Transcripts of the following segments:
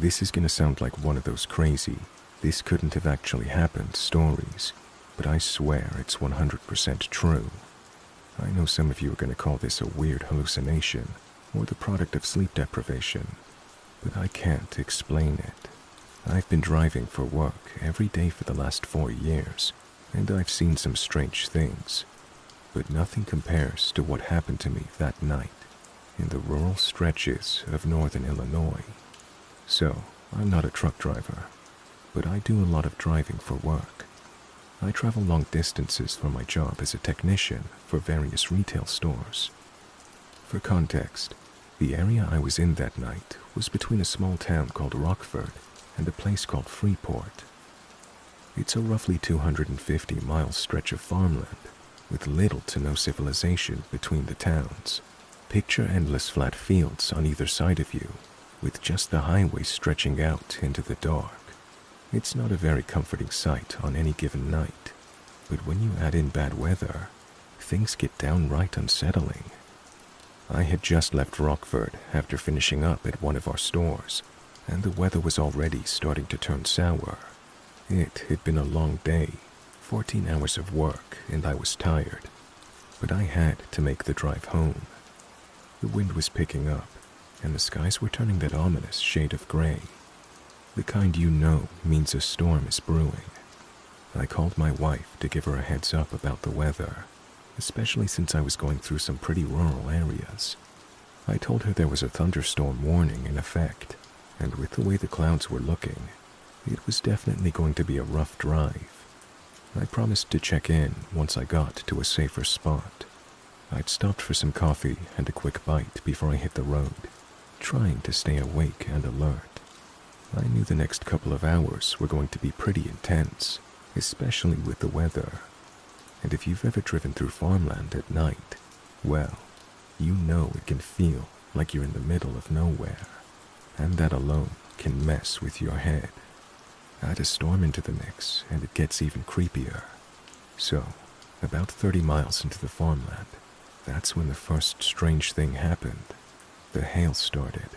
This is gonna sound like one of those crazy, this couldn't have actually happened stories, but I swear it's 100% true. I know some of you are gonna call this a weird hallucination or the product of sleep deprivation, but I can't explain it. I've been driving for work every day for the last 4 years, and I've seen some strange things, but nothing compares to what happened to me that night in the rural stretches of northern Illinois. So, I'm not a truck driver, but I do a lot of driving for work. I travel long distances for my job as a technician for various retail stores. For context, the area I was in that night was between a small town called Rockford and a place called Freeport. It's a roughly 250-mile stretch of farmland with little to no civilization between the towns. Picture endless flat fields on either side of you, with just the highway stretching out into the dark. It's not a very comforting sight on any given night, but when you add in bad weather, things get downright unsettling. I had just left Rockford after finishing up at one of our stores, and the weather was already starting to turn sour. It had been a long day, 14 hours of work, and I was tired, but I had to make the drive home. The wind was picking up, and the skies were turning that ominous shade of gray. The kind you know means a storm is brewing. I called my wife to give her a heads up about the weather, especially since I was going through some pretty rural areas. I told her there was a thunderstorm warning in effect, and with the way the clouds were looking, it was definitely going to be a rough drive. I promised to check in once I got to a safer spot. I'd stopped for some coffee and a quick bite before I hit the road, trying to stay awake and alert. I knew the next couple of hours were going to be pretty intense, especially with the weather. And if you've ever driven through farmland at night, well, you know it can feel like you're in the middle of nowhere, and that alone can mess with your head. Add a storm into the mix, and it gets even creepier. So, about 30 miles into the farmland, that's when the first strange thing happened. The hail started.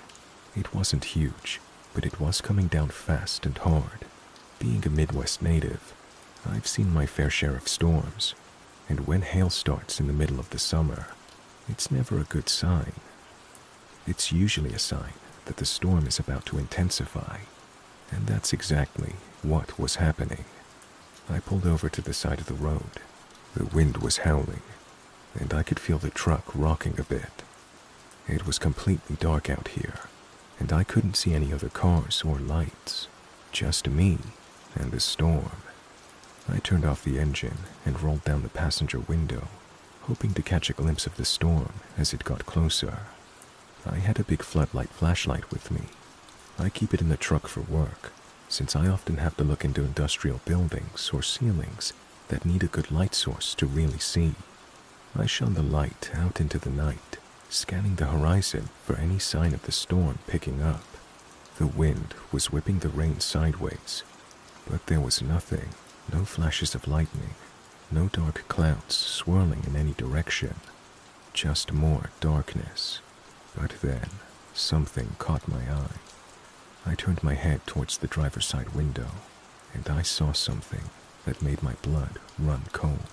It wasn't huge, but it was coming down fast and hard. Being a Midwest native, I've seen my fair share of storms, and when hail starts in the middle of the summer, it's never a good sign. It's usually a sign that the storm is about to intensify, and that's exactly what was happening. I pulled over to the side of the road. The wind was howling, and I could feel the truck rocking a bit. It was completely dark out here, and I couldn't see any other cars or lights, just me and the storm. I turned off the engine and rolled down the passenger window, hoping to catch a glimpse of the storm as it got closer. I had a big floodlight flashlight with me. I keep it in the truck for work, since I often have to look into industrial buildings or ceilings that need a good light source to really see. I shone the light out into the night, scanning the horizon for any sign of the storm picking up. The wind was whipping the rain sideways, but there was nothing, no flashes of lightning, no dark clouds swirling in any direction, just more darkness. But then, something caught my eye. I turned my head towards the driver's side window, and I saw something that made my blood run cold.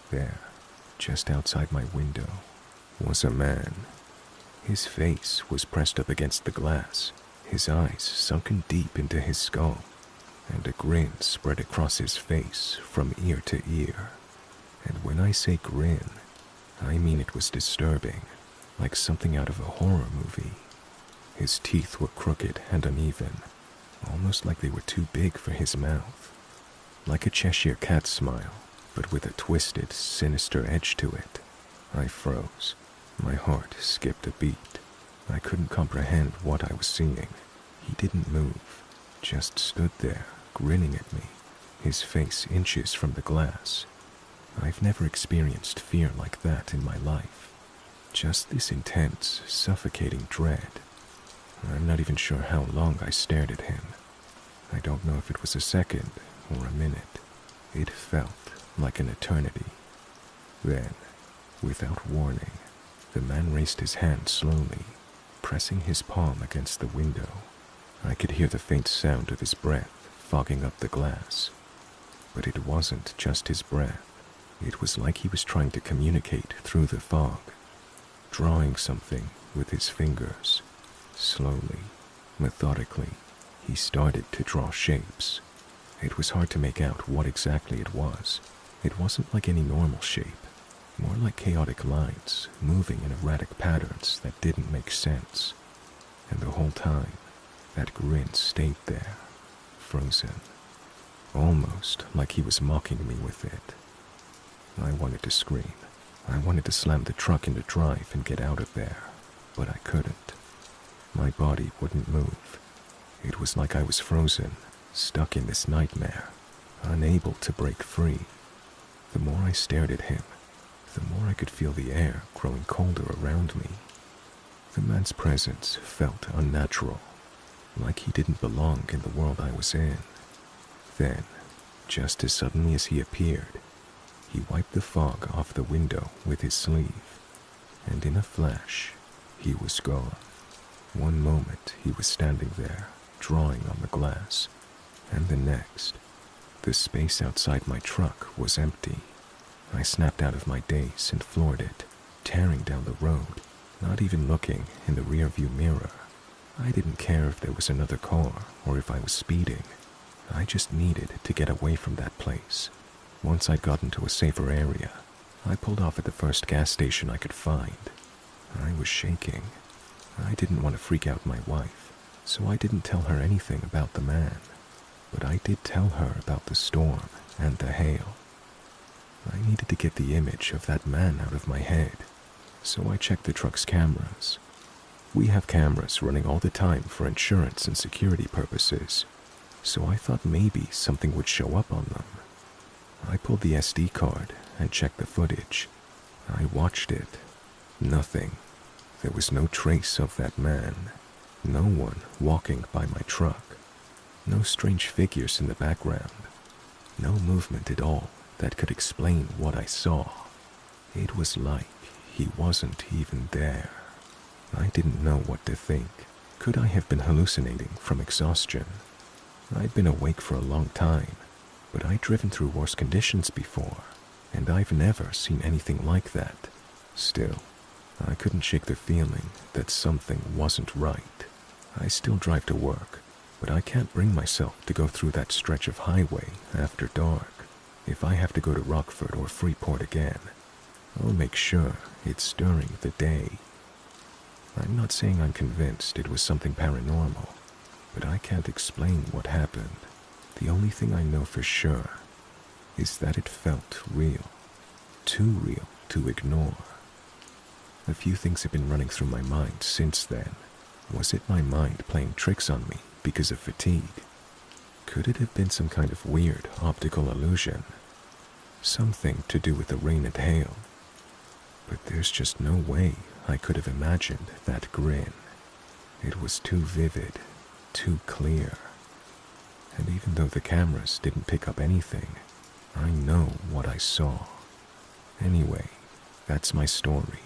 There, just outside my window, was a man. His face was pressed up against the glass, his eyes sunken deep into his skull, and a grin spread across his face from ear to ear. And when I say grin, I mean it was disturbing, like something out of a horror movie. His teeth were crooked and uneven, almost like they were too big for his mouth. Like a Cheshire cat smile, but with a twisted, sinister edge to it. I froze. My heart skipped a beat. I couldn't comprehend what I was seeing. He didn't move, just stood there, grinning at me, his face inches from the glass. I've never experienced fear like that in my life. Just this intense, suffocating dread. I'm not even sure how long I stared at him. I don't know if it was a second or a minute. It felt like an eternity. Then, without warning, the man raised his hand slowly, pressing his palm against the window. I could hear the faint sound of his breath fogging up the glass. But it wasn't just his breath. It was like he was trying to communicate through the fog, drawing something with his fingers. Slowly, methodically, he started to draw shapes. It was hard to make out what exactly it was. It wasn't like any normal shape, more like chaotic lines moving in erratic patterns that didn't make sense. And the whole time, that grin stayed there, frozen, almost like he was mocking me with it. I wanted to scream. I wanted to slam the truck into drive and get out of there, but I couldn't. My body wouldn't move. It was like I was frozen, stuck in this nightmare, unable to break free. The more I stared at him, the more I could feel the air growing colder around me. The man's presence felt unnatural, like he didn't belong in the world I was in. Then, just as suddenly as he appeared, he wiped the fog off the window with his sleeve, and in a flash, he was gone. One moment he was standing there, drawing on the glass, and the next, the space outside my truck was empty. I snapped out of my daze and floored it, tearing down the road, not even looking in the rearview mirror. I didn't care if there was another car or if I was speeding. I just needed to get away from that place. Once I'd gotten to a safer area, I pulled off at the first gas station I could find. I was shaking. I didn't want to freak out my wife, so I didn't tell her anything about the man. But I did tell her about the storm and the hail. I needed to get the image of that man out of my head, so I checked the truck's cameras. We have cameras running all the time for insurance and security purposes, so I thought maybe something would show up on them. I pulled the SD card and checked the footage. I watched it. Nothing. There was no trace of that man. No one walking by my truck. No strange figures in the background. No movement at all that could explain what I saw. It was like he wasn't even there. I didn't know what to think. Could I have been hallucinating from exhaustion? I'd been awake for a long time, but I'd driven through worse conditions before, and I've never seen anything like that. Still, I couldn't shake the feeling that something wasn't right. I still drive to work, but I can't bring myself to go through that stretch of highway after dark. If I have to go to Rockford or Freeport again, I'll make sure it's during the day. I'm not saying I'm convinced it was something paranormal, but I can't explain what happened. The only thing I know for sure is that it felt real. Too real to ignore. A few things have been running through my mind since then. Was it my mind playing tricks on me because of fatigue? Could it have been some kind of weird optical illusion? Something to do with the rain and hail? But there's just no way I could have imagined that grin. It was too vivid, too clear. And even though the cameras didn't pick up anything, I know what I saw. Anyway, that's my story.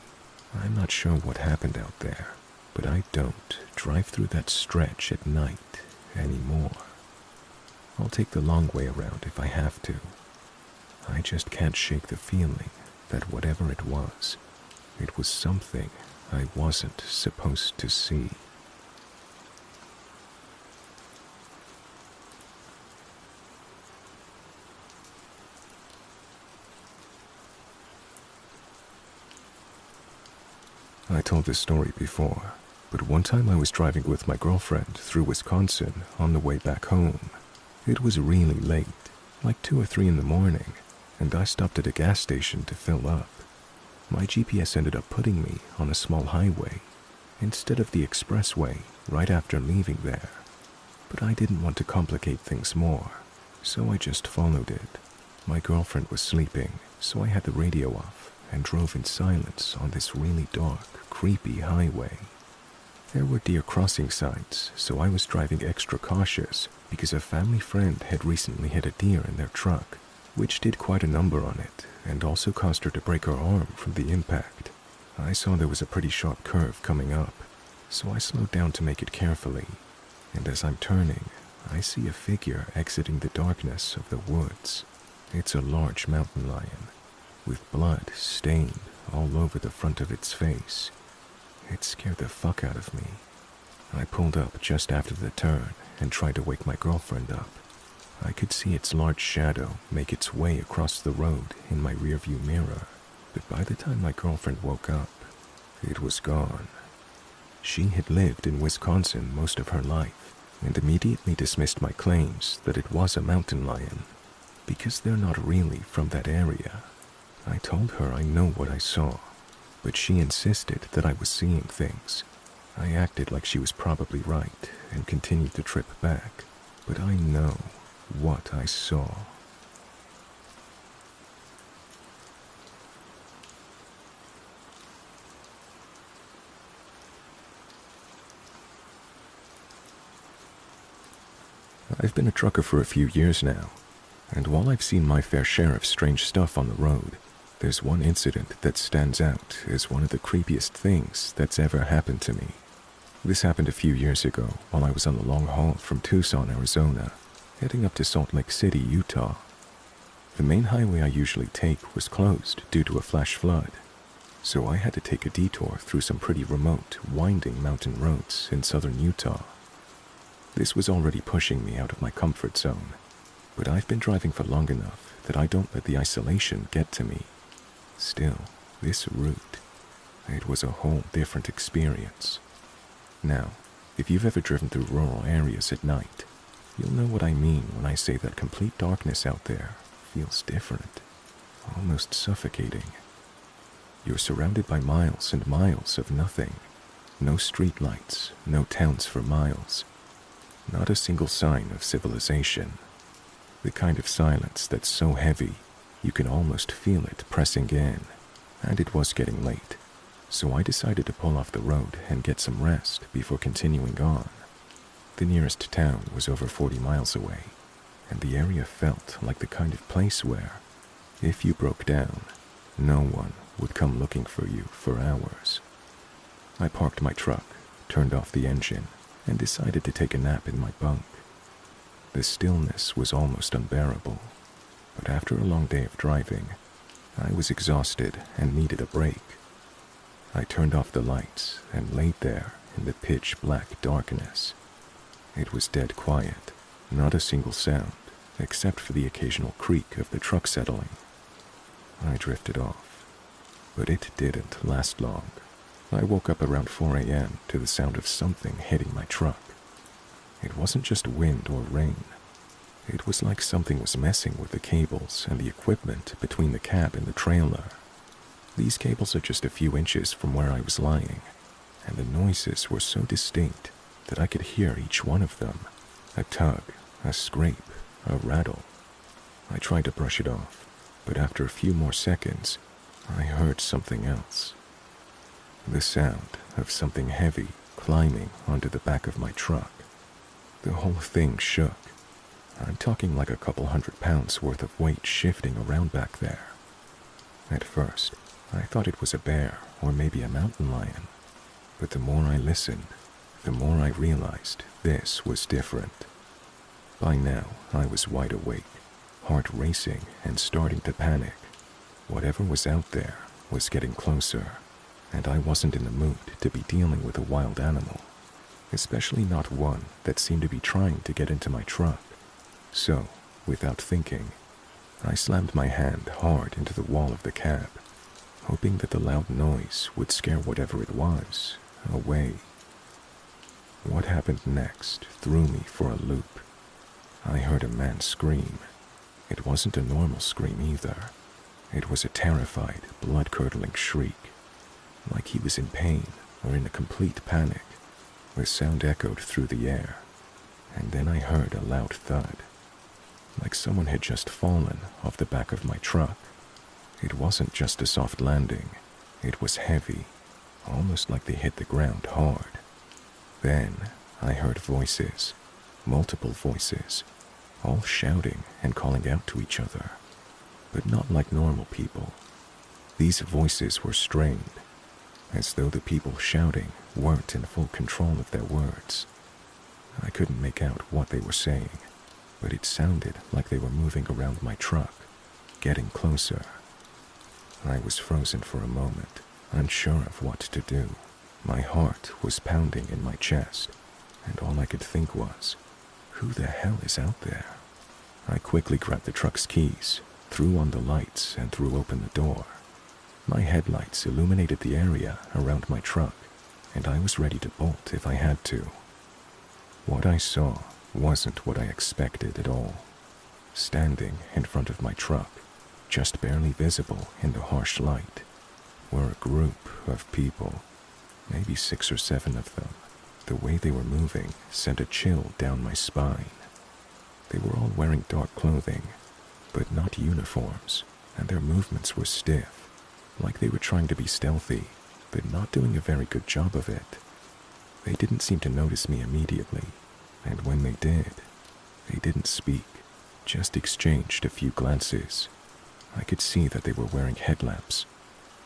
I'm not sure what happened out there, but I don't drive through that stretch at night anymore. I'll take the long way around if I have to. I just can't shake the feeling that whatever it was something I wasn't supposed to see. I told this story before, but one time I was driving with my girlfriend through Wisconsin on the way back home. It was really late, like 2 or 3 in the morning, and I stopped at a gas station to fill up. My GPS ended up putting me on a small highway instead of the expressway right after leaving there. But I didn't want to complicate things more, so I just followed it. My girlfriend was sleeping, so I had the radio off and drove in silence on this really dark, creepy highway. There were deer crossing signs, so I was driving extra cautious because a family friend had recently hit a deer in their truck, which did quite a number on it and also caused her to break her arm from the impact. I saw there was a pretty sharp curve coming up, so I slowed down to make it carefully. and as I'm turning, I see a figure exiting the darkness of the woods. It's a large mountain lion, with blood stained all over the front of its face. It scared the fuck out of me. I pulled up just after the turn and tried to wake my girlfriend up. I could see its large shadow make its way across the road in my rearview mirror, but by the time my girlfriend woke up, it was gone. She had lived in Wisconsin most of her life and immediately dismissed my claims that it was a mountain lion, because they're not really from that area. I told her I know what I saw, but she insisted that I was seeing things. I acted like she was probably right and continued to trip back, but I know what I saw. I've been a trucker for a few years now, and while I've seen my fair share of strange stuff on the road, there's one incident that stands out as one of the creepiest things that's ever happened to me. This happened a few years ago while I was on the long haul from Tucson, Arizona, heading up to Salt Lake City, Utah. The main highway I usually take was closed due to a flash flood, so I had to take a detour through some pretty remote, winding mountain roads in southern Utah. This was already pushing me out of my comfort zone, but I've been driving for long enough that I don't let the isolation get to me. Still, this route, it was a whole different experience. Now, if you've ever driven through rural areas at night, you'll know what I mean when I say that complete darkness out there feels different, almost suffocating. You're surrounded by miles and miles of nothing. No streetlights, no towns for miles. Not a single sign of civilization. The kind of silence that's so heavy, you can almost feel it pressing in. And it was getting late, so I decided to pull off the road and get some rest before continuing on. The nearest town was over 40 miles away, and the area felt like the kind of place where, if you broke down, no one would come looking for you for hours. I parked my truck, turned off the engine, and decided to take a nap in my bunk. The stillness was almost unbearable, but after a long day of driving, I was exhausted and needed a break. I turned off the lights and laid there in the pitch-black darkness. It was dead quiet, not a single sound, except for the occasional creak of the truck settling. I drifted off, but it didn't last long. I woke up around 4 a.m. to the sound of something hitting my truck. It wasn't just wind or rain. It was like something was messing with the cables and the equipment between the cab and the trailer. These cables are just a few inches from where I was lying, and the noises were so distinct that I could hear each one of them. A tug, a scrape, a rattle. I tried to brush it off, but after a few more seconds, I heard something else. The sound of something heavy climbing onto the back of my truck. The whole thing shook. I'm talking like a couple 100 pounds worth of weight shifting around back there. At first, I thought it was a bear or maybe a mountain lion, but the more I listened, the more I realized this was different. By now, I was wide awake, heart racing and starting to panic. Whatever was out there was getting closer, and I wasn't in the mood to be dealing with a wild animal, especially not one that seemed to be trying to get into my truck. So, without thinking, I slammed my hand hard into the wall of the cab, hoping that the loud noise would scare whatever it was away. What happened next threw me for a loop. I heard a man scream. It wasn't a normal scream either. It was a terrified, blood-curdling shriek, like he was in pain or in a complete panic. The sound echoed through the air, and then I heard a loud thud, like someone had just fallen off the back of my truck. It wasn't just a soft landing, it was heavy, almost like they hit the ground hard. Then I heard voices, multiple voices, all shouting and calling out to each other, but not like normal people. These voices were strained, as though the people shouting weren't in full control of their words. I couldn't make out what they were saying, but it sounded like they were moving around my truck, getting closer. I was frozen for a moment, unsure of what to do. My heart was pounding in my chest, and all I could think was, who the hell is out there? I quickly grabbed the truck's keys, threw on the lights, and threw open the door. My headlights illuminated the area around my truck, and I was ready to bolt if I had to. What I saw wasn't what I expected at all. Standing in front of my truck, just barely visible in the harsh light, were a group of people, maybe 6 or 7 of them. The way they were moving sent a chill down my spine. They were all wearing dark clothing, but not uniforms, and their movements were stiff, like they were trying to be stealthy, but not doing a very good job of it. They didn't seem to notice me immediately, and when they did, they didn't speak, just exchanged a few glances. I could see that they were wearing headlamps,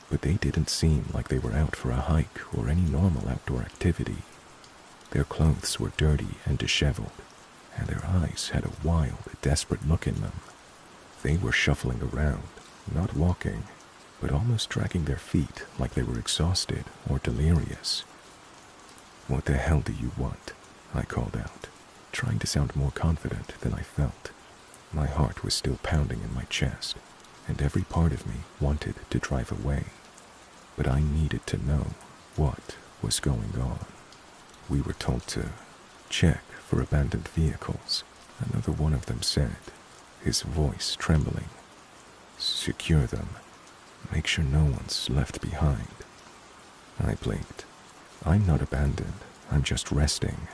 but they didn't seem like they were out for a hike or any normal outdoor activity. Their clothes were dirty and disheveled, and their eyes had a wild, desperate look in them. They were shuffling around, not walking, but almost dragging their feet like they were exhausted or delirious. "What the hell do you want?" I called out, trying to sound more confident than I felt. My heart was still pounding in my chest, and every part of me wanted to drive away. But I needed to know what was going on. We were told to check for abandoned vehicles, another one of them said, his voice trembling. "Secure them. Make sure no one's left behind." I blinked. "I'm not abandoned. I'm just resting."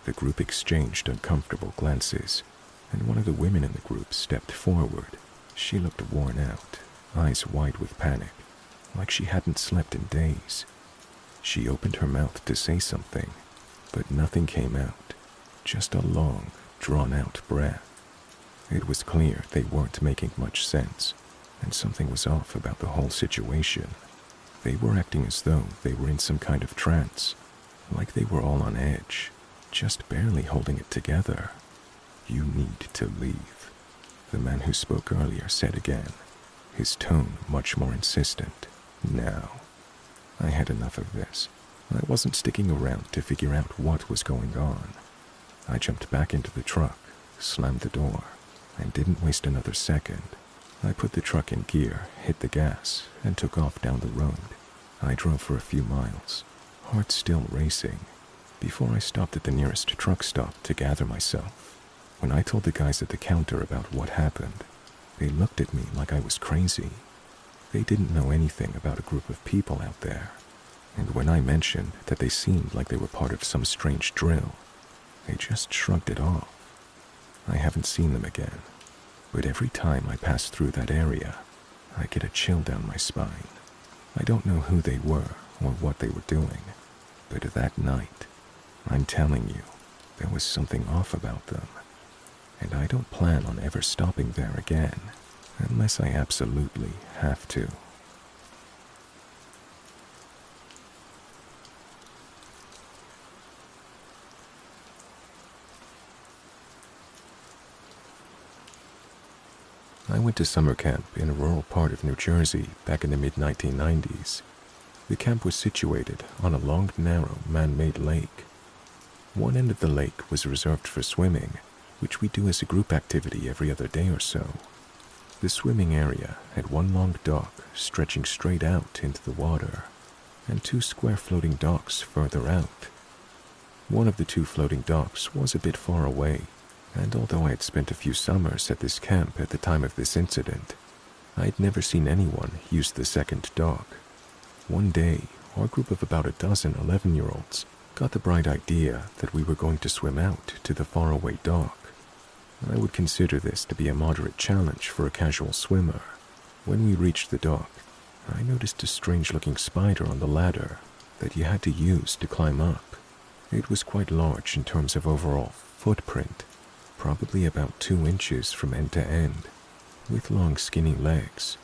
The group exchanged uncomfortable glances, and one of the women in the group stepped forward. She looked worn out, eyes wide with panic, like she hadn't slept in days. She opened her mouth to say something, but nothing came out, just a long, drawn-out breath. It was clear they weren't making much sense, and something was off about the whole situation. They were acting as though they were in some kind of trance, like they were all on edge, just barely holding it together. "You need to leave," the man who spoke earlier said again, his tone much more insistent. "Now." I had enough of this. I wasn't sticking around to figure out what was going on. I jumped back into the truck, slammed the door, and didn't waste another second. I put the truck in gear, hit the gas, and took off down the road. I drove for a few miles, heart still racing, before I stopped at the nearest truck stop to gather myself. When I told the guys at the counter about what happened, they looked at me like I was crazy. They didn't know anything about a group of people out there, and when I mentioned that they seemed like they were part of some strange drill, they just shrugged it off. I haven't seen them again, but every time I pass through that area, I get a chill down my spine. I don't know who they were or what they were doing, but that night, I'm telling you, there was something off about them, and I don't plan on ever stopping there again, unless I absolutely have to. I went to summer camp in a rural part of New Jersey back in the mid-1990s. The camp was situated on a long, narrow, man-made lake. One end of the lake was reserved for swimming, which we do as a group activity every other day or so. The swimming area had one long dock stretching straight out into the water, and 2 square floating docks further out. One of the 2 floating docks was a bit far away, and although I had spent a few summers at this camp at the time of this incident, I'd never seen anyone use the second dock. One day, our group of about a dozen 11-year-olds got the bright idea that we were going to swim out to the faraway dock. I would consider this to be a moderate challenge for a casual swimmer. When we reached the dock, I noticed a strange-looking spider on the ladder that you had to use to climb up. It was quite large in terms of overall footprint, probably about 2 inches from end to end, with long skinny legs.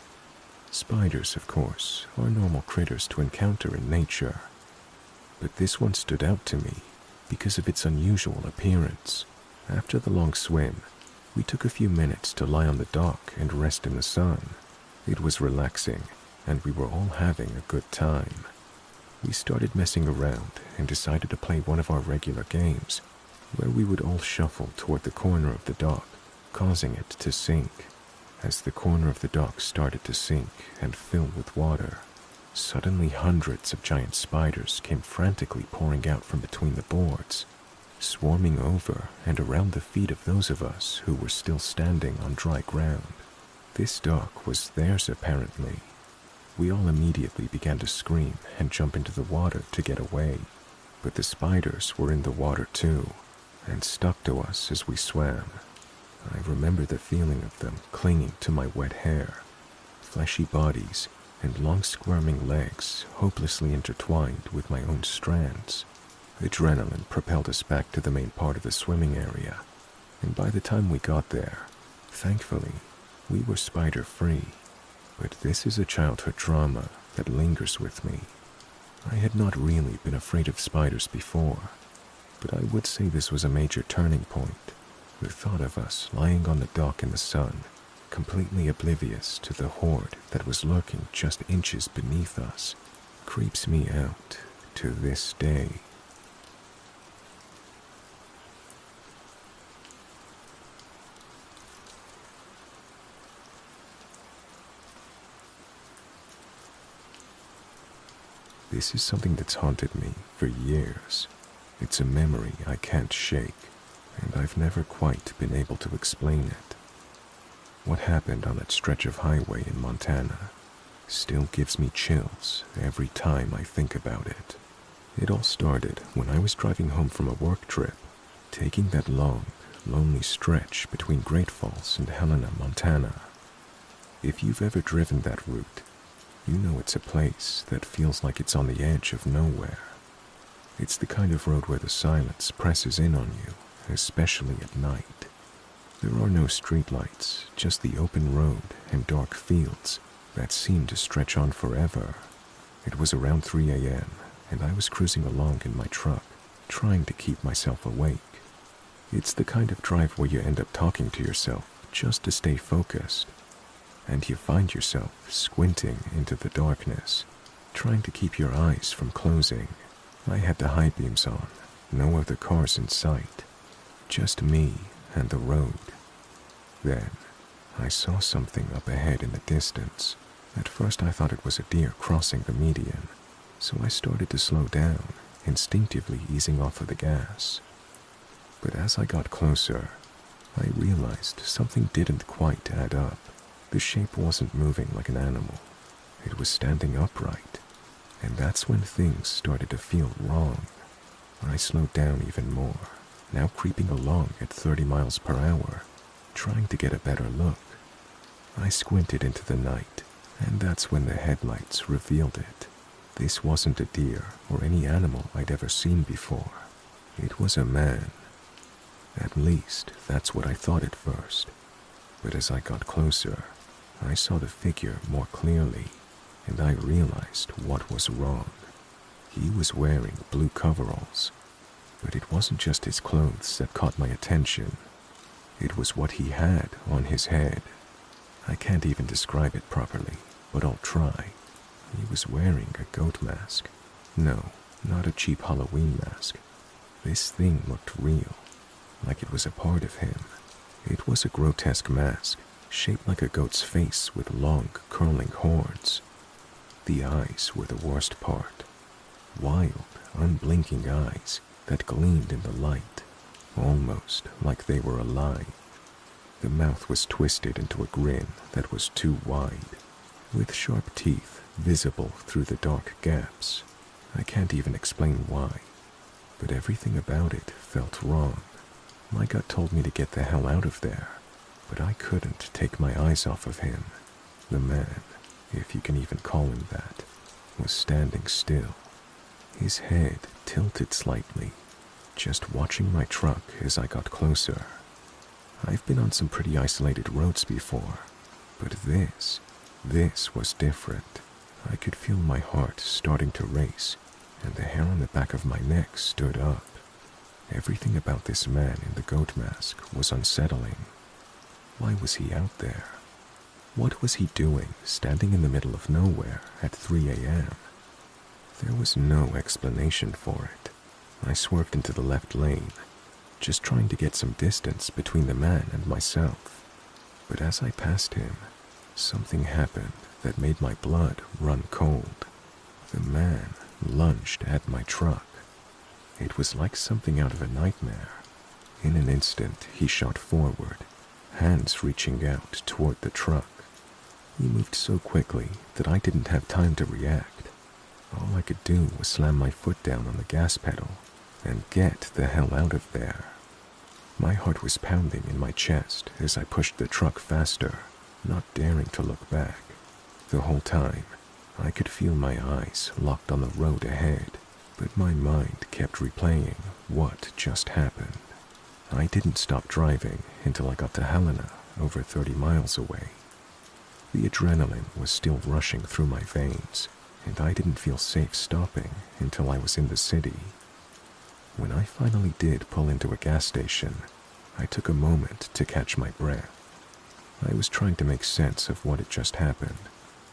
Spiders, of course, are normal critters to encounter in nature, but this one stood out to me because of its unusual appearance. After the long swim, we took a few minutes to lie on the dock and rest in the sun. It was relaxing, and we were all having a good time. We started messing around and decided to play one of our regular games, where we would all shuffle toward the corner of the dock, causing it to sink. As the corner of the dock started to sink and fill with water, suddenly hundreds of giant spiders came frantically pouring out from between the boards, swarming over and around the feet of those of us who were still standing on dry ground. This dock was theirs apparently. We all immediately began to scream and jump into the water to get away, but the spiders were in the water too, and stuck to us as we swam. I remember the feeling of them clinging to my wet hair, fleshy bodies and long squirming legs hopelessly intertwined with my own strands. Adrenaline propelled us back to the main part of the swimming area, and by the time we got there, thankfully, we were spider-free. But this is a childhood trauma that lingers with me. I had not really been afraid of spiders before, but I would say this was a major turning point. The thought of us lying on the dock in the sun, completely oblivious to the horde that was lurking just inches beneath us, creeps me out to this day. This is something that's haunted me for years. It's a memory I can't shake, and I've never quite been able to explain it. What happened on that stretch of highway in Montana still gives me chills every time I think about it. It all started when I was driving home from a work trip, taking that long, lonely stretch between Great Falls and Helena, Montana. If you've ever driven that route, you know it's a place that feels like it's on the edge of nowhere. It's the kind of road where the silence presses in on you, especially at night. There are no streetlights, just the open road and dark fields that seem to stretch on forever. It was around 3 a.m., and I was cruising along in my truck, trying to keep myself awake. It's the kind of drive where you end up talking to yourself just to stay focused, and you find yourself squinting into the darkness, trying to keep your eyes from closing. I had the high beams on, no other cars in sight, just me and the road. Then, I saw something up ahead in the distance. At first I thought it was a deer crossing the median, so I started to slow down, instinctively easing off of the gas. But as I got closer, I realized something didn't quite add up. The shape wasn't moving like an animal. It was standing upright, and that's when things started to feel wrong. I slowed down even more, now creeping along at 30 miles per hour, trying to get a better look. I squinted into the night, and that's when the headlights revealed it. This wasn't a deer or any animal I'd ever seen before. It was a man. At least, that's what I thought at first. But as I got closer, I saw the figure more clearly, and I realized what was wrong. He was wearing blue coveralls, but it wasn't just his clothes that caught my attention. It was what he had on his head. I can't even describe it properly, but I'll try. He was wearing a goat mask. No, not a cheap Halloween mask. This thing looked real, like it was a part of him. It was a grotesque mask, shaped like a goat's face with long, curling horns. The eyes were the worst part. Wild, unblinking eyes that gleamed in the light, almost like they were alive. The mouth was twisted into a grin that was too wide, with sharp teeth visible through the dark gaps. I can't even explain why, but everything about it felt wrong. My gut told me to get the hell out of there, but I couldn't take my eyes off of him. The man, if you can even call him that, was standing still, his head tilted slightly, just watching my truck as I got closer. I've been on some pretty isolated roads before, but this was different. I could feel my heart starting to race, and the hair on the back of my neck stood up. Everything about this man in the goat mask was unsettling. Why was he out there? What was he doing standing in the middle of nowhere at 3 a.m.? There was no explanation for it. I swerved into the left lane, just trying to get some distance between the man and myself. But as I passed him, something happened that made my blood run cold. The man lunged at my truck. It was like something out of a nightmare. In an instant, he shot forward, hands reaching out toward the truck. He moved so quickly that I didn't have time to react. All I could do was slam my foot down on the gas pedal and get the hell out of there. My heart was pounding in my chest as I pushed the truck faster, not daring to look back. The whole time, I could feel my eyes locked on the road ahead, but my mind kept replaying what just happened. I didn't stop driving until I got to Helena, over 30 miles away. The adrenaline was still rushing through my veins, and I didn't feel safe stopping until I was in the city. When I finally did pull into a gas station, I took a moment to catch my breath. I was trying to make sense of what had just happened,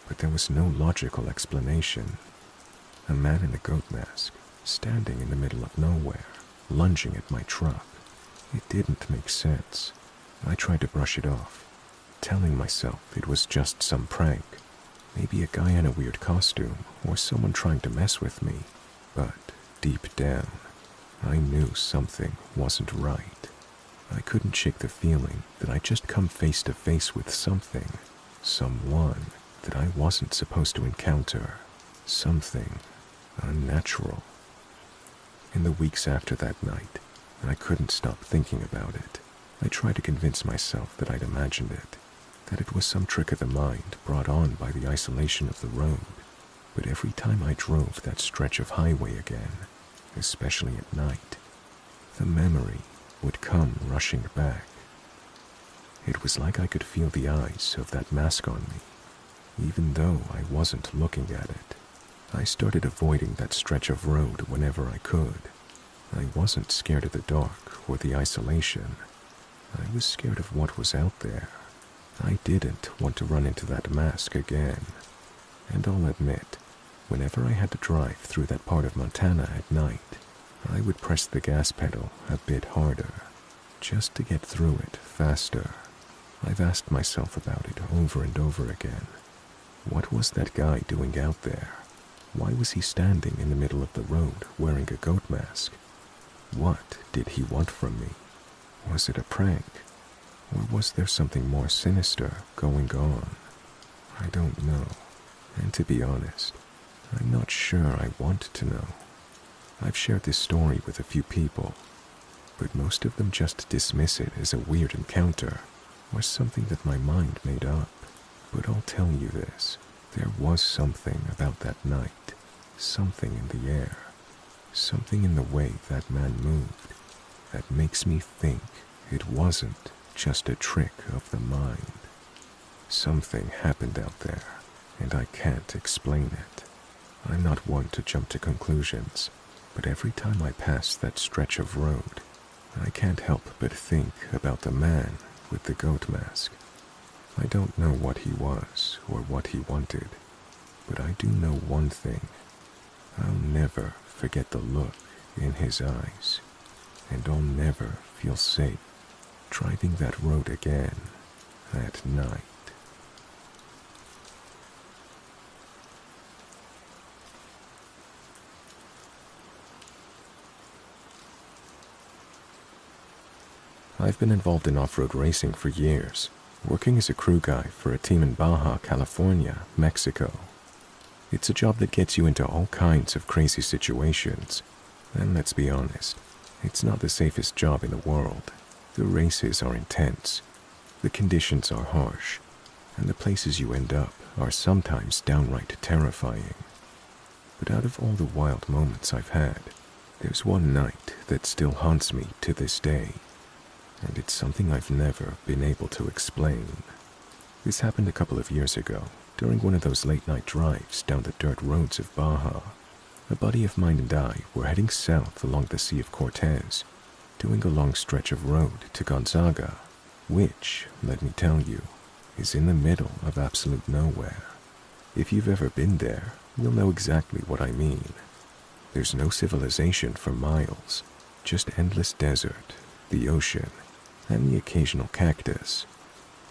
but there was no logical explanation. A man in a goat mask, standing in the middle of nowhere, lunging at my truck. It didn't make sense. I tried to brush it off, telling myself it was just some prank, maybe a guy in a weird costume or someone trying to mess with me. But deep down, I knew something wasn't right. I couldn't shake the feeling that I'd just come face to face with something, someone that I wasn't supposed to encounter, something unnatural. In the weeks after that night, I couldn't stop thinking about it. I tried to convince myself that I'd imagined it, that it was some trick of the mind brought on by the isolation of the road. But every time I drove that stretch of highway again, especially at night, the memory would come rushing back. It was like I could feel the eyes of that mask on me, even though I wasn't looking at it. I started avoiding that stretch of road whenever I could. I wasn't scared of the dark or the isolation. I was scared of what was out there. I didn't want to run into that mask again. And I'll admit, whenever I had to drive through that part of Montana at night, I would press the gas pedal a bit harder, just to get through it faster. I've asked myself about it over and over again. What was that guy doing out there? Why was he standing in the middle of the road wearing a goat mask? What did he want from me? Was it a prank? Or was there something more sinister going on? I don't know. And to be honest, I'm not sure I want to know. I've shared this story with a few people, but most of them just dismiss it as a weird encounter or something that my mind made up. But I'll tell you this, there was something about that night, something in the air, something in the way that man moved that makes me think it wasn't just a trick of the mind. Something happened out there, and I can't explain it. I'm not one to jump to conclusions, but every time I pass that stretch of road, I can't help but think about the man with the goat mask. I don't know what he was or what he wanted, but I do know one thing. I'll never forget the look in his eyes, and I'll never feel safe driving that road again at night. I've been involved in off-road racing for years, working as a crew guy for a team in Baja California, Mexico. It's a job that gets you into all kinds of crazy situations, and let's be honest, it's not the safest job in the world. The races are intense, the conditions are harsh, and the places you end up are sometimes downright terrifying. But out of all the wild moments I've had, there's one night that still haunts me to this day, and it's something I've never been able to explain. This happened a couple of years ago, during one of those late-night drives down the dirt roads of Baja. A buddy of mine and I were heading south along the Sea of Cortez doing a long stretch of road to Gonzaga, which, let me tell you, is in the middle of absolute nowhere. If you've ever been there, you'll know exactly what I mean. There's no civilization for miles, just endless desert, the ocean, and the occasional cactus.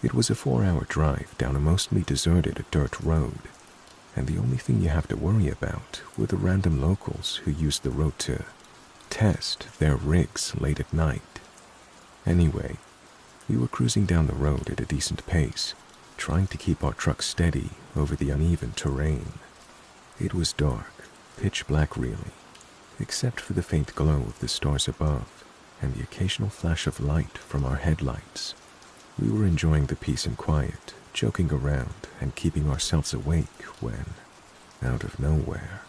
It was a 4-hour drive down a mostly deserted dirt road, and the only thing you have to worry about were the random locals who used the road to test their rigs late at night. Anyway, we were cruising down the road at a decent pace, trying to keep our truck steady over the uneven terrain. It was dark, pitch black really, except for the faint glow of the stars above and the occasional flash of light from our headlights. We were enjoying the peace and quiet, joking around and keeping ourselves awake when, out of nowhere,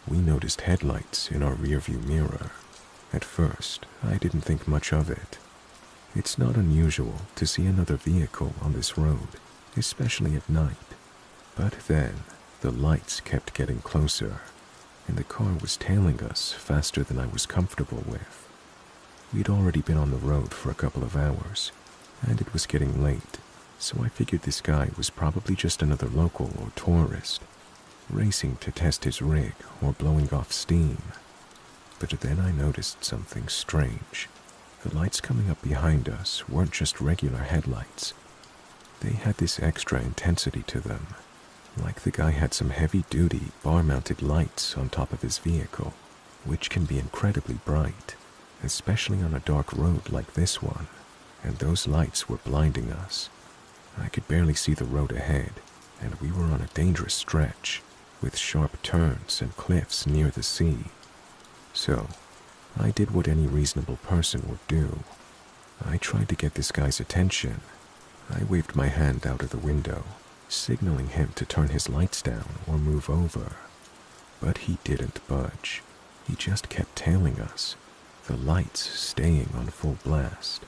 we noticed headlights in our rearview mirror. At first, I didn't think much of it. It's not unusual to see another vehicle on this road, especially at night. But then, the lights kept getting closer, and the car was tailing us faster than I was comfortable with. We'd already been on the road for a couple of hours, and it was getting late, so I figured this guy was probably just another local or tourist, racing to test his rig or blowing off steam. But then I noticed something strange. The lights coming up behind us weren't just regular headlights. They had this extra intensity to them, like the guy had some heavy-duty bar-mounted lights on top of his vehicle, which can be incredibly bright, especially on a dark road like this one, and those lights were blinding us. I could barely see the road ahead, and we were on a dangerous stretch, with sharp turns and cliffs near the sea. So, I did what any reasonable person would do. I tried to get this guy's attention. I waved my hand out of the window, signaling him to turn his lights down or move over. But he didn't budge. He just kept tailing us, the lights staying on full blast.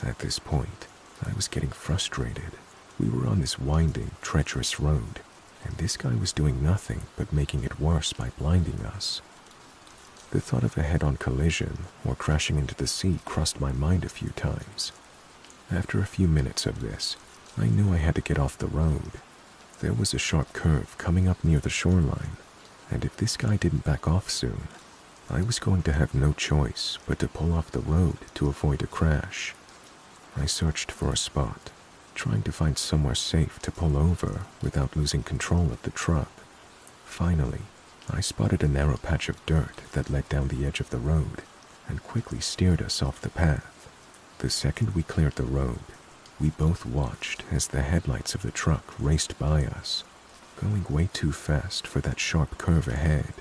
At this point, I was getting frustrated. We were on this winding, treacherous road, and this guy was doing nothing but making it worse by blinding us. The thought of a head-on collision or crashing into the sea crossed my mind a few times. After a few minutes of this, I knew I had to get off the road. There was a sharp curve coming up near the shoreline, and if this guy didn't back off soon, I was going to have no choice but to pull off the road to avoid a crash. I searched for a spot, trying to find somewhere safe to pull over without losing control of the truck. Finally, I spotted a narrow patch of dirt that led down the edge of the road and quickly steered us off the path. The second we cleared the road, we both watched as the headlights of the truck raced by us, going way too fast for that sharp curve ahead.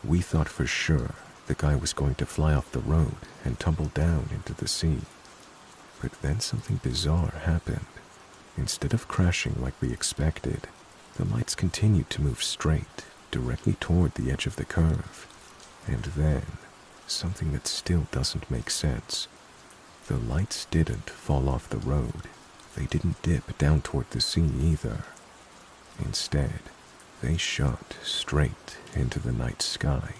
We thought for sure the guy was going to fly off the road and tumble down into the sea. But then something bizarre happened. Instead of crashing like we expected, the lights continued to move straight, directly toward the edge of the curve. And then, something that still doesn't make sense. The lights didn't fall off the road. They didn't dip down toward the sea either. Instead, they shot straight into the night sky,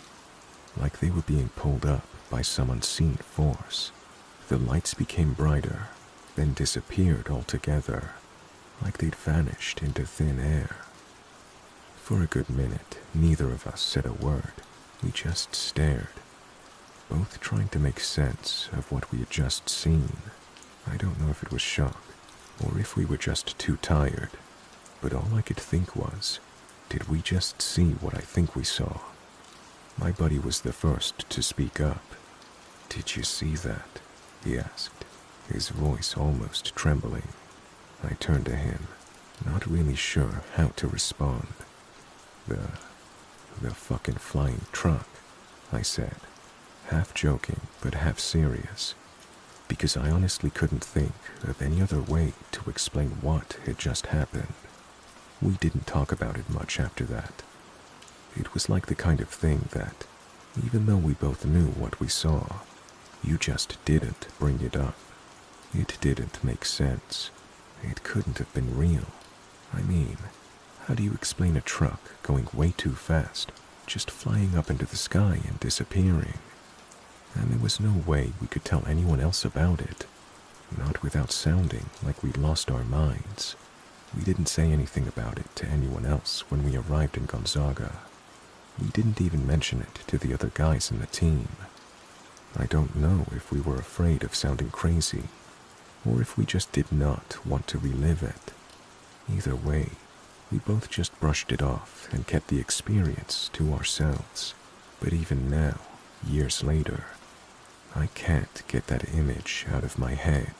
like they were being pulled up by some unseen force. The lights became brighter, then disappeared altogether, like they'd vanished into thin air. For a good minute, neither of us said a word. We just stared, both trying to make sense of what we had just seen. I don't know if it was shock, or if we were just too tired, but all I could think was, did we just see what I think we saw? My buddy was the first to speak up. "Did you see that?" he asked, his voice almost trembling. I turned to him, not really sure how to respond. The fucking flying truck," I said, half joking but half serious, because I honestly couldn't think of any other way to explain what had just happened. We didn't talk about it much after that. It was like the kind of thing that, even though we both knew what we saw, you just didn't bring it up. It didn't make sense. It couldn't have been real. I mean, how do you explain a truck going way too fast, just flying up into the sky and disappearing? and there was no way we could tell anyone else about it, not without sounding like we'd lost our minds. We didn't say anything about it to anyone else when we arrived in Gonzaga. We didn't even mention it to the other guys in the team. I don't know if we were afraid of sounding crazy, or if we just did not want to relive it. Either way, we both just brushed it off and kept the experience to ourselves. But even now, years later, I can't get that image out of my head.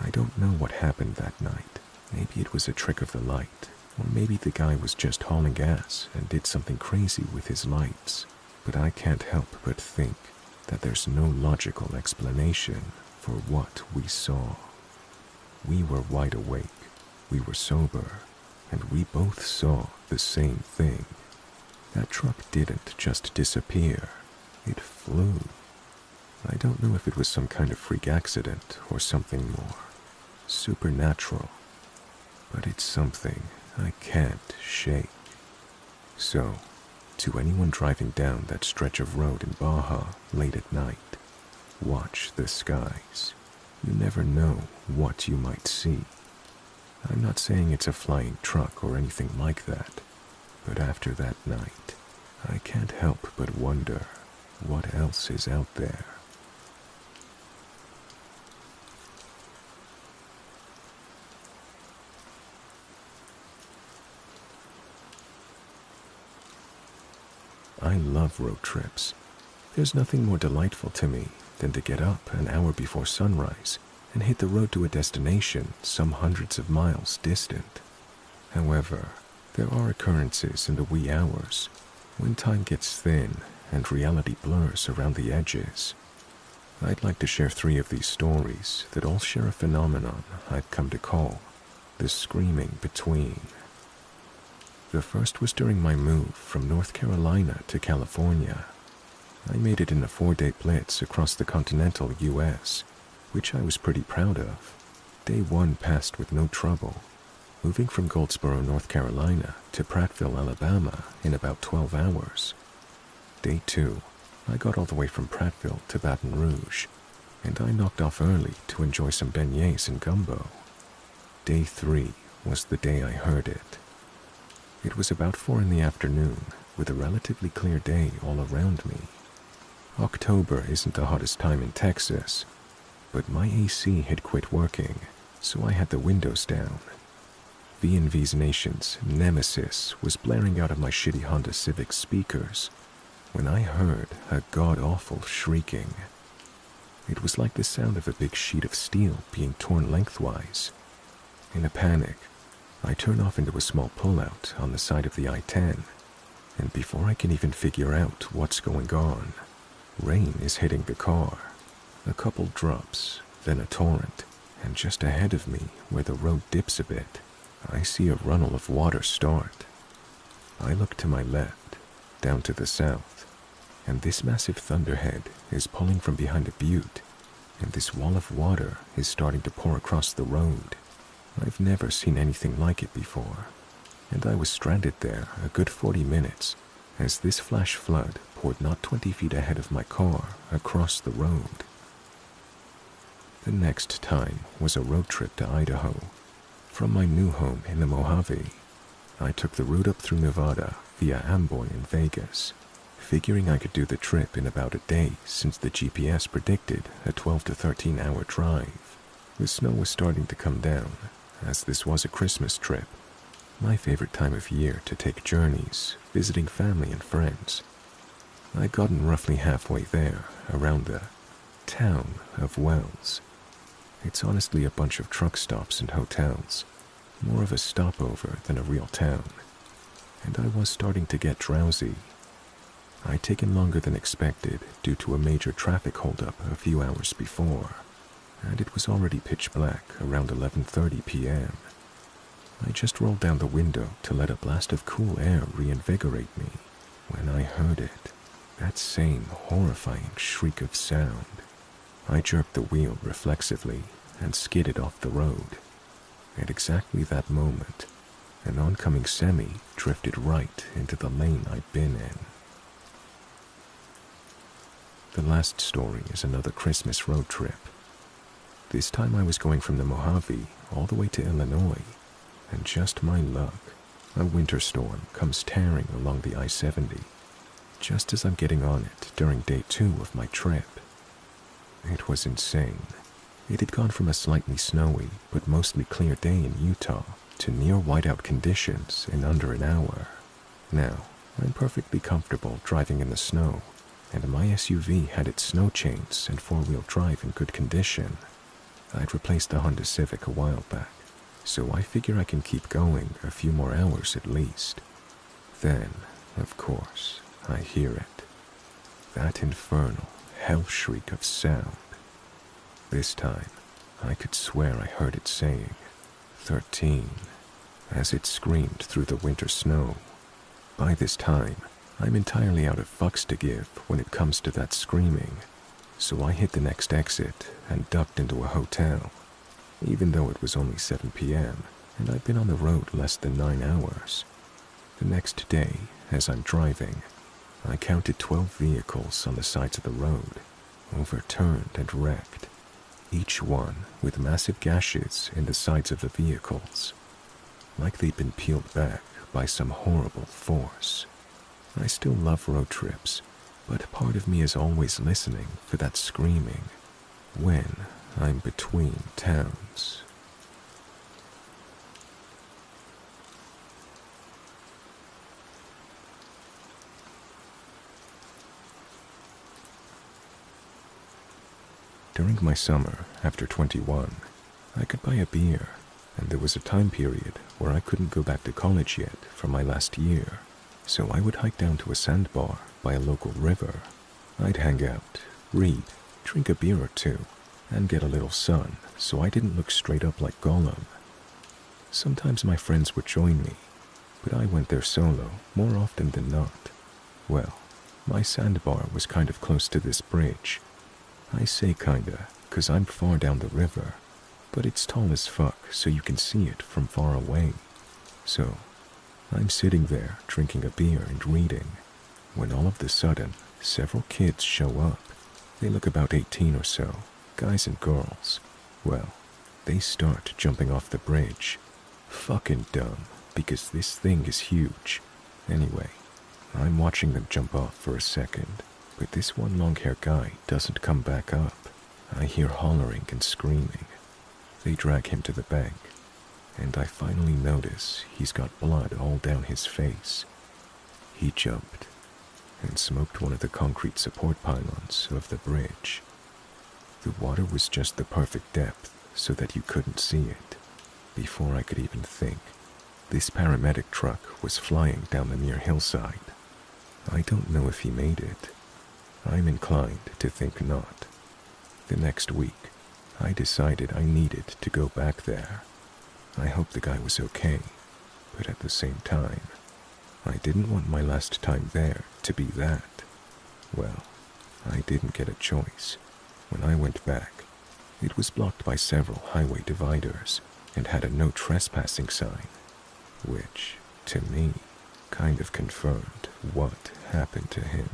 I don't know what happened that night. Maybe it was a trick of the light, or maybe the guy was just hauling gas and did something crazy with his lights. But I can't help but think that there's no logical explanation for what we saw. We were wide awake, we were sober, and we both saw the same thing. That truck didn't just disappear, it flew. I don't know if it was some kind of freak accident or something more supernatural, but it's something I can't shake. So, to anyone driving down that stretch of road in Baja late at night, watch the skies. You never know what you might see. I'm not saying it's a flying truck or anything like that, but after that night, I can't help but wonder what else is out there. I love road trips. There's nothing more delightful to me than to get up an hour before sunrise and hit the road to a destination some hundreds of miles distant. However, there are occurrences in the wee hours when time gets thin and reality blurs around the edges. I'd like to share 3 of these stories that all share a phenomenon I've come to call the screaming between. The first was during my move from North Carolina to California. I made it in a 4-day blitz across the continental U.S., which I was pretty proud of. Day 1 passed with no trouble, moving from Goldsboro, North Carolina to Prattville, Alabama in about 12 hours. Day 2, I got all the way from Prattville to Baton Rouge, and I knocked off early to enjoy some beignets and gumbo. Day 3 was the day I heard it. It was about 4 in the afternoon, with a relatively clear day all around me. October isn't the hottest time in Texas, but my AC had quit working, so I had the windows down. V&V's Nation's Nemesis was blaring out of my shitty Honda Civic speakers when I heard a god-awful shrieking. It was like the sound of a big sheet of steel being torn lengthwise. In a panic, I turn off into a small pullout on the side of the I-10, and before I can even figure out what's going on, rain is hitting the car. A couple drops, then a torrent, and just ahead of me, where the road dips a bit, I see a runnel of water start. I look to my left, down to the south, and this massive thunderhead is pulling from behind a butte, and this wall of water is starting to pour across the road. I've never seen anything like it before, and I was stranded there a good 40 minutes as this flash flood poured not 20 feet ahead of my car across the road. The next time was a road trip to Idaho. From my new home in the Mojave, I took the route up through Nevada via Ambient in Vegas, figuring I could do the trip in about a day since the GPS predicted a 12 to 13 hour drive. The snow was starting to come down, as this was a Christmas trip, my favorite time of year to take journeys, visiting family and friends. I'd gotten roughly halfway there, around the town of Wells. It's honestly a bunch of truck stops and hotels, more of a stopover than a real town, and I was starting to get drowsy. I'd taken longer than expected due to a major traffic holdup a few hours before, and it was already pitch black around 11:30 p.m. I just rolled down the window to let a blast of cool air reinvigorate me when I heard it, that same horrifying shriek of sound. I jerked the wheel reflexively and skidded off the road. At exactly that moment, an oncoming semi drifted right into the lane I'd been in. The last story is another Christmas road trip. This time I was going from the Mojave all the way to Illinois, and just my luck, a winter storm comes tearing along the I-70, just as I'm getting on it during day 2 of my trip. It was insane. It had gone from a slightly snowy but mostly clear day in Utah to near whiteout conditions in under an hour. Now, I'm perfectly comfortable driving in the snow, and my SUV had its snow chains and 4-wheel drive in good condition. I'd replaced the Honda Civic a while back, so I figure I can keep going a few more hours at least. Then, of course, I hear it. That infernal hell shriek of sound. This time, I could swear I heard it saying 13 as it screamed through the winter snow. By this time, I'm entirely out of fucks to give when it comes to that screaming, so I hit the next exit and ducked into a hotel, even though it was only 7 p.m. and I'd been on the road less than 9 hours. The next day, as I'm driving, I counted 12 vehicles on the sides of the road, overturned and wrecked, each one with massive gashes in the sides of the vehicles, like they'd been peeled back by some horrible force. I still love road trips, but part of me is always listening for that screaming when I'm between towns. During my summer, after 21, I could buy a beer, and there was a time period where I couldn't go back to college yet for my last year, so I would hike down to a sandbar by a local river. I'd hang out, read, drink a beer or two, and get a little sun so I didn't look straight up like Gollum. Sometimes my friends would join me, but I went there solo more often than not. Well, my sandbar was kind of close to this bridge. I say kinda, 'cause I'm far down the river, but it's tall as fuck so you can see it from far away. So, I'm sitting there drinking a beer and reading, when all of a sudden, several kids show up. They look about 18 or so, guys and girls. Well, they start jumping off the bridge. Fucking dumb, because this thing is huge. Anyway, I'm watching them jump off for a second, but this one long-haired guy doesn't come back up. I hear hollering and screaming. They drag him to the bank, and I finally notice he's got blood all down his face. He jumped and smoked one of the concrete support pylons of the bridge. The water was just the perfect depth so that you couldn't see it. Before I could even think, this paramedic truck was flying down the near hillside. I don't know if he made it. I'm inclined to think not. The next week, I decided I needed to go back there. I hoped the guy was okay, but at the same time, I didn't want my last time there to be that. Well, I didn't get a choice. When I went back, it was blocked by several highway dividers and had a no trespassing sign, which, to me, kind of confirmed what happened to him.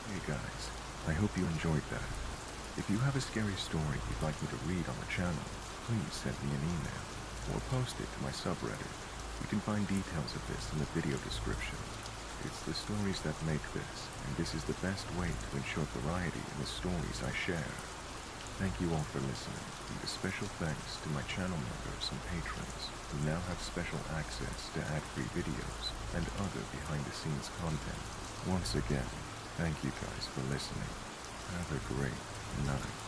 Hey guys, I hope you enjoyed that. If you have a scary story you'd like me to read on the channel, please send me an email or post it to my subreddit. You can find details of this in the video description. It's the stories that make this, and this is the best way to ensure variety in the stories I share. Thank you all for listening, and a special thanks to my channel members and patrons who now have special access to ad-free videos and other behind-the-scenes content. Once again, thank you guys for listening. Have a great night.